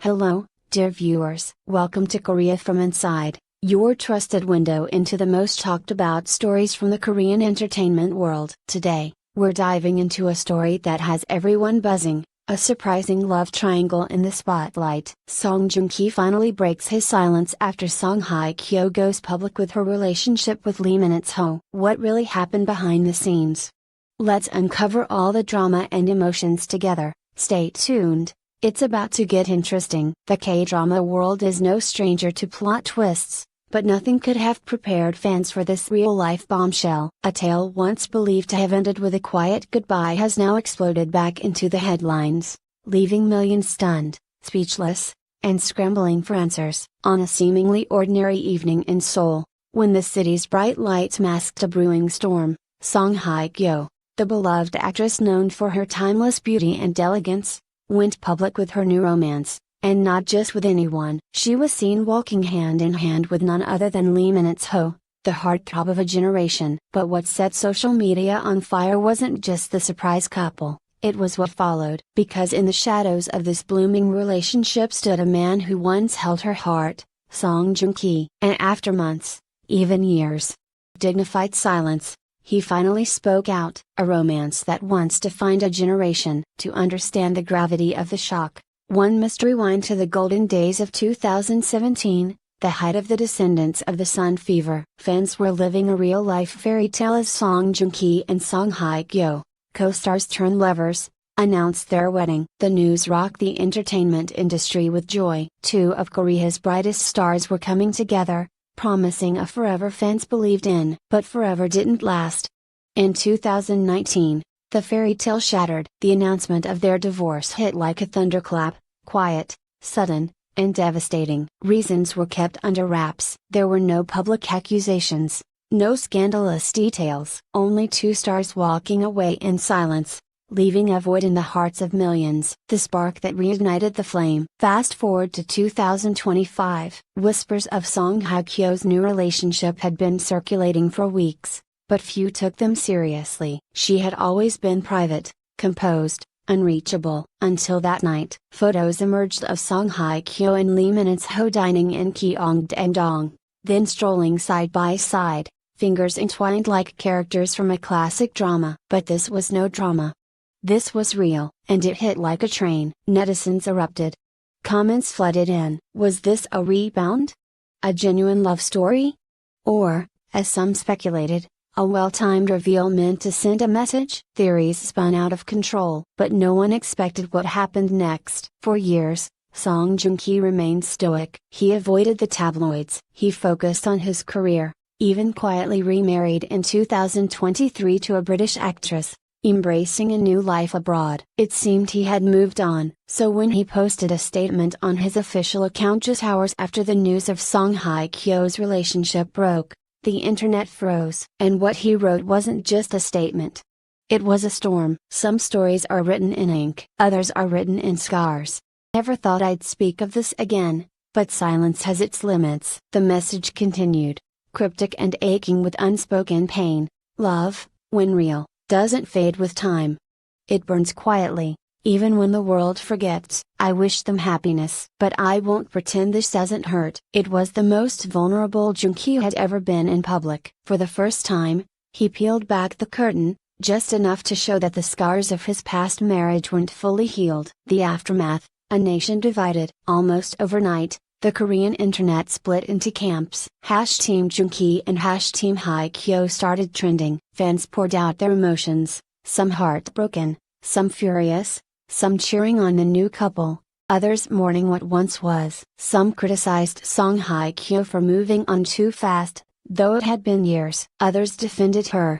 Hello, dear viewers. Welcome to Korea from Inside, your trusted window into the most talked about stories from the Korean entertainment world. Today, we're diving into a story that has everyone buzzing, a surprising love triangle in the spotlight. SongJoongKi finally breaks his silence after HyeKyo goes public with her relationship with Lee Min-ho. What really happened behind the scenes? Let's uncover all the drama and emotions together. Stay tuned. It's about to get interesting. The K-drama world is no stranger to plot twists, but nothing could have prepared fans for this real-life bombshell. A tale once believed to have ended with a quiet goodbye has now exploded back into the headlines, leaving millions stunned, speechless, and scrambling for answers. On a seemingly ordinary evening in Seoul, when the city's bright lights masked a brewing storm, HyeKyo, the beloved actress known for her timeless beauty and elegance, went public with her new romance, and not just with anyone. She was seen walking hand in hand with none other than Lee Min-ho, the heartthrob of a generation. But what set social media on fire wasn't just the surprise couple, it was what followed. Because in the shadows of this blooming relationship stood a man who once held her heart, SongJoongKi. And after months, even years, dignified silence, he finally spoke out. A romance that once defined a generation. To understand the gravity of the shock, one must rewind to the golden days of 2017, the height of the descendants of the Sun fever. Fans were living a real-life fairy tale as SongJoongKi and HyeKyo, co-stars turned lovers, announced their wedding. The news rocked the entertainment industry with joy. Two of Korea's brightest stars were coming together, promising a forever fans believed in. But forever didn't last. In 2019, the fairy tale shattered. The announcement of their divorce hit like a thunderclap, quiet, sudden, and devastating. Reasons were kept under wraps. There were no public accusations, no scandalous details. Only two stars walking away in silence, leaving a void in the hearts of millions. The spark that reignited the flame. Fast forward to 2025. Whispers of SongHyeKyo's new relationship had been circulating for weeks, but few took them seriously. She had always been private, composed, unreachable. Until that night. Photos emerged of SongHyeKyo and Lee Min-ho dining in Joong, then strolling side by side, fingers entwined like characters from a classic drama. But this was no drama. This was real, and it hit like a train. Netizens erupted. Comments flooded in. Was this a rebound? A genuine love story? Or, as some speculated, a well-timed reveal meant to send a message? Theories spun out of control. But no one expected what happened next. For years, SongJoongKi remained stoic. He avoided the tabloids. He focused on his career, even quietly remarried in 2023 to a British actress, embracing a new life abroad. It seemed he had moved on. So when he posted a statement on his official account just hours after the news of SongHyeKyo's relationship broke, the internet froze. And what he wrote wasn't just a statement. It was a storm. Some stories are written in ink, others are written in scars. Never thought I'd speak of this again, but silence has its limits. The message continued, cryptic and aching with unspoken pain. Love, when real, doesn't fade with time. It burns quietly, even when the world forgets. I wish them happiness, but I won't pretend this doesn't hurt. It was the most vulnerable Joongki had ever been in public. For the first time, he peeled back the curtain, just enough to show that the scars of his past marriage weren't fully healed. The aftermath, a nation divided. Almost overnight, the Korean internet split into camps. #Team Joongki and #Team HyeKyo started trending. Fans poured out their emotions, some heartbroken, some furious, some cheering on the new couple, others mourning what once was. Some criticized SongHyeKyo for moving on too fast, though it had been years. Others defended her.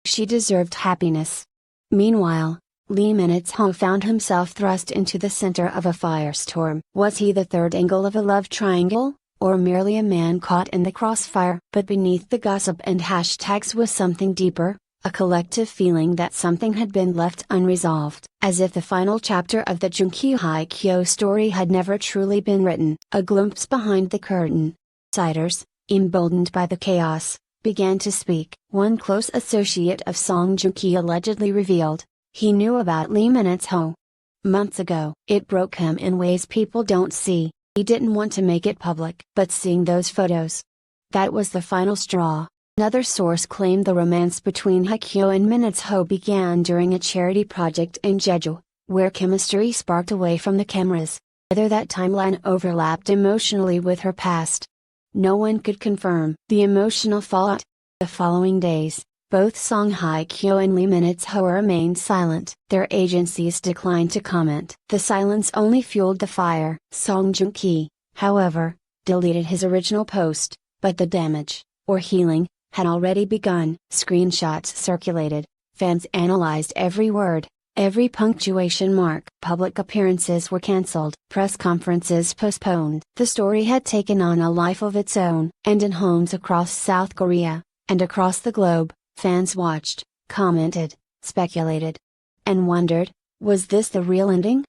She deserved happiness. Meanwhile, Lee Min-ho found himself thrust into the center of a firestorm. Was he the third angle of a love triangle, or merely a man caught in the crossfire? But beneath the gossip and hashtags was something deeper, a collective feeling that something had been left unresolved. As if the final chapter of the Joong-ki-HyeKyo story had never truly been written. A glimpse behind the curtain. Outsiders, emboldened by the chaos, began to speak. One close associate of SongJoongKi allegedly revealed, he knew about Lee Min-ho. Months ago, it broke him in ways people don't see. He didn't want to make it public, but seeing those photos, that was the final straw. Another source claimed the romance between HyeKyo and Minutho began during a charity project in Jeju, where chemistry sparked away from the cameras. Whether that timeline overlapped emotionally with her past, no one could confirm. The emotional fallout. The following days, both HyeKyo and Minutho remained silent. Their agencies declined to comment. The silence only fueled the fire. SongJoongKi, however, deleted his original post, but the damage, or healing, had already begun. Screenshots circulated, fans analyzed every word, every punctuation mark. Public appearances were cancelled. Press conferences postponed. The story had taken on a life of its own, and in homes across South Korea, and across the globe, fans watched, commented, speculated, and wondered, was this the real ending?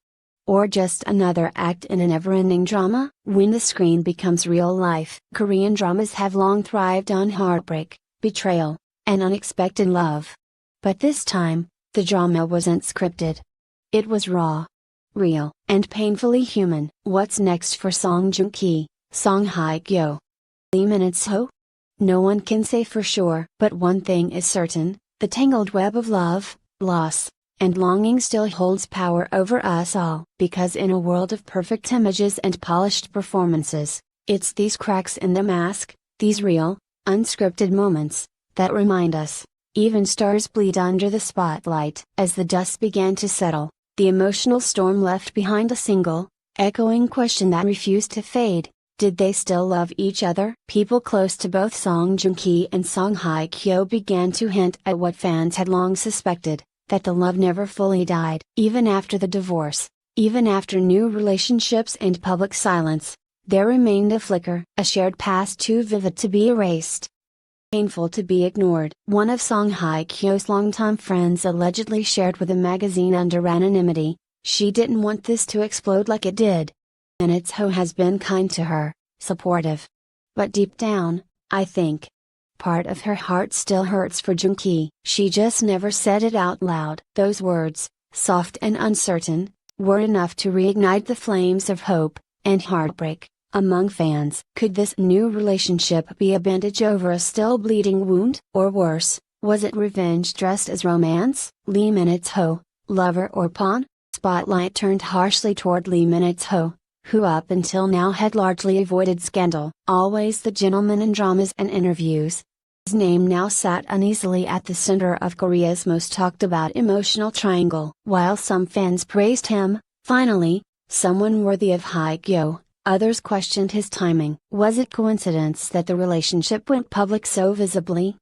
Or just another act in a never-ending drama? When the screen becomes real life. Korean dramas have long thrived on heartbreak, betrayal, and unexpected love. But this time, the drama wasn't scripted. It was raw, real, and painfully human. What's next for SongJoongKi, HyeKyo, Minutho? No one can say for sure. But one thing is certain, the tangled web of love, loss, and longing still holds power over us all. Because in a world of perfect images and polished performances, it's these cracks in the mask, these real, unscripted moments, that remind us, even stars bleed under the spotlight. As the dust began to settle, the emotional storm left behind a single, echoing question that refused to fade. Did they still love each other? People close to both SongJoongKi and HyeKyo began to hint at what fans had long suspected, that the love never fully died. Even after the divorce, even after new relationships and public silence, there remained a flicker, a shared past too vivid to be erased, painful to be ignored. One of SongHyeKyo's longtime friends allegedly shared with a magazine under anonymity, "She didn't want this to explode like it did. Minutho has been kind to her, supportive. But deep down, I think, part of her heart still hurts for Joongki. She just never said it out loud." Those words, soft and uncertain, were enough to reignite the flames of hope and heartbreak among fans. Could this new relationship be a bandage over a still bleeding wound? Or worse, was it revenge dressed as romance? Minutho, lover or pawn? Spotlight turned harshly toward Minutho, who up until now had largely avoided scandal. Always the gentleman in dramas and interviews, his name now sat uneasily at the center of Korea's most talked about emotional triangle. While some fans praised him, finally, someone worthy of HyeKyo, others questioned his timing. Was it coincidence that the relationship went public so visibly?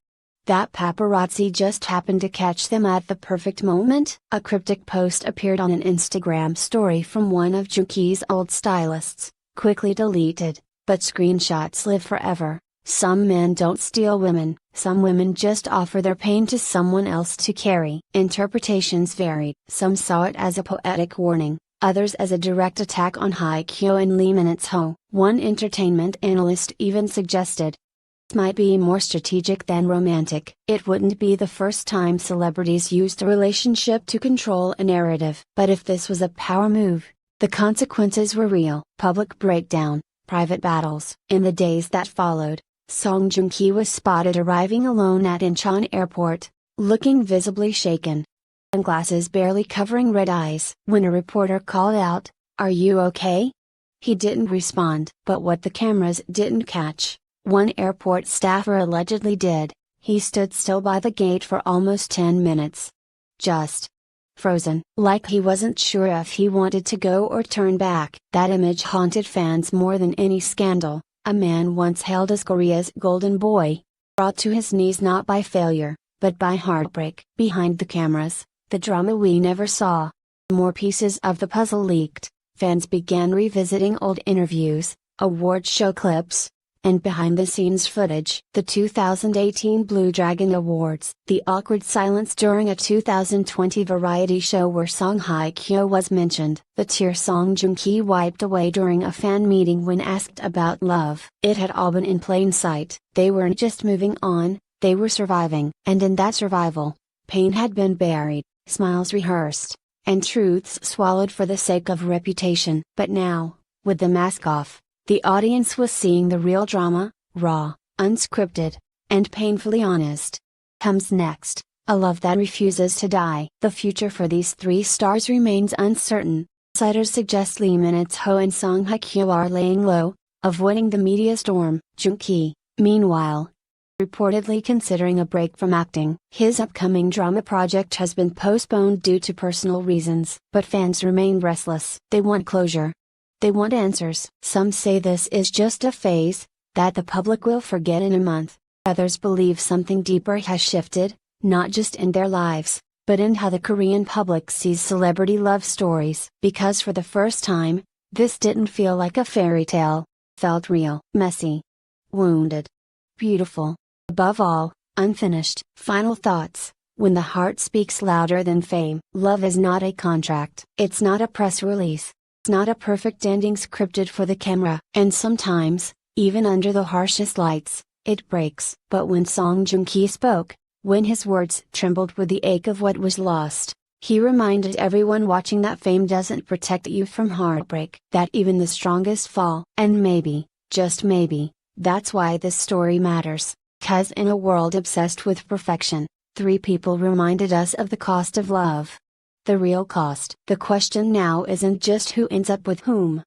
That paparazzi just happened to catch them at the perfect moment? A cryptic post appeared on an Instagram story from one of Joongki's old stylists, quickly deleted, but screenshots live forever. Some men don't steal women, some women just offer their pain to someone else to carry. Interpretations varied. Some saw it as a poetic warning, others as a direct attack on HyeKyo and Minutho. One entertainment analyst even suggested, might be more strategic than romantic. It wouldn't be the first time celebrities used a relationship to control a narrative. But if this was a power move, the consequences were real. Public breakdown, private battles. In the days that followed, SongJoongKi was spotted arriving alone at Incheon Airport, looking visibly shaken, and glasses barely covering red eyes. When a reporter called out, "Are you okay?" he didn't respond. But what the cameras didn't catch, one airport staffer allegedly did. He stood still by the gate for almost 10 minutes. Just frozen, like he wasn't sure if he wanted to go or turn back. That image haunted fans more than any scandal. A man once hailed as Korea's golden boy, brought to his knees not by failure, but by heartbreak. Behind the cameras, the drama we never saw. More pieces of the puzzle leaked. Fans began revisiting old interviews, award show clips, and behind-the-scenes footage. The 2018 Blue Dragon Awards. The awkward silence during a 2020 variety show where SongHyeKyo was mentioned. The tear SongJoongKi wiped away during a fan meeting when asked about love. It had all been in plain sight. They weren't just moving on, they were surviving. And in that survival, pain had been buried, smiles rehearsed, and truths swallowed for the sake of reputation. But now, with the mask off, the audience was seeing the real drama, raw, unscripted, and painfully honest. Comes next, a love that refuses to die. The future for these three stars remains uncertain. Insiders suggest Lee Min-ho and Song HyeKyo are laying low, avoiding the media storm. JoongKi, meanwhile, reportedly considering a break from acting. His upcoming drama project has been postponed due to personal reasons. But fans remain restless. They want closure. They want answers. Some say this is just a phase, that the public will forget in a month. Others believe something deeper has shifted, not just in their lives, but in how the Korean public sees celebrity love stories. Because for the first time, this didn't feel like a fairy tale. Felt real, messy, wounded, beautiful. Above all, unfinished. Final thoughts. When the heart speaks louder than fame. Love is not a contract. It's not a press release. It's not a perfect ending scripted for the camera. And sometimes, even under the harshest lights, it breaks. But when SongJoongKi spoke, when his words trembled with the ache of what was lost, he reminded everyone watching that fame doesn't protect you from heartbreak. That even the strongest fall. And maybe, just maybe, that's why this story matters. 'Cause in a world obsessed with perfection, three people reminded us of the cost of love. The real cost. The question now isn't just who ends up with whom.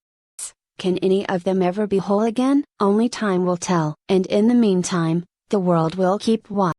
Can any of them ever be whole again? Only time will tell. And in the meantime, the world will keep watching.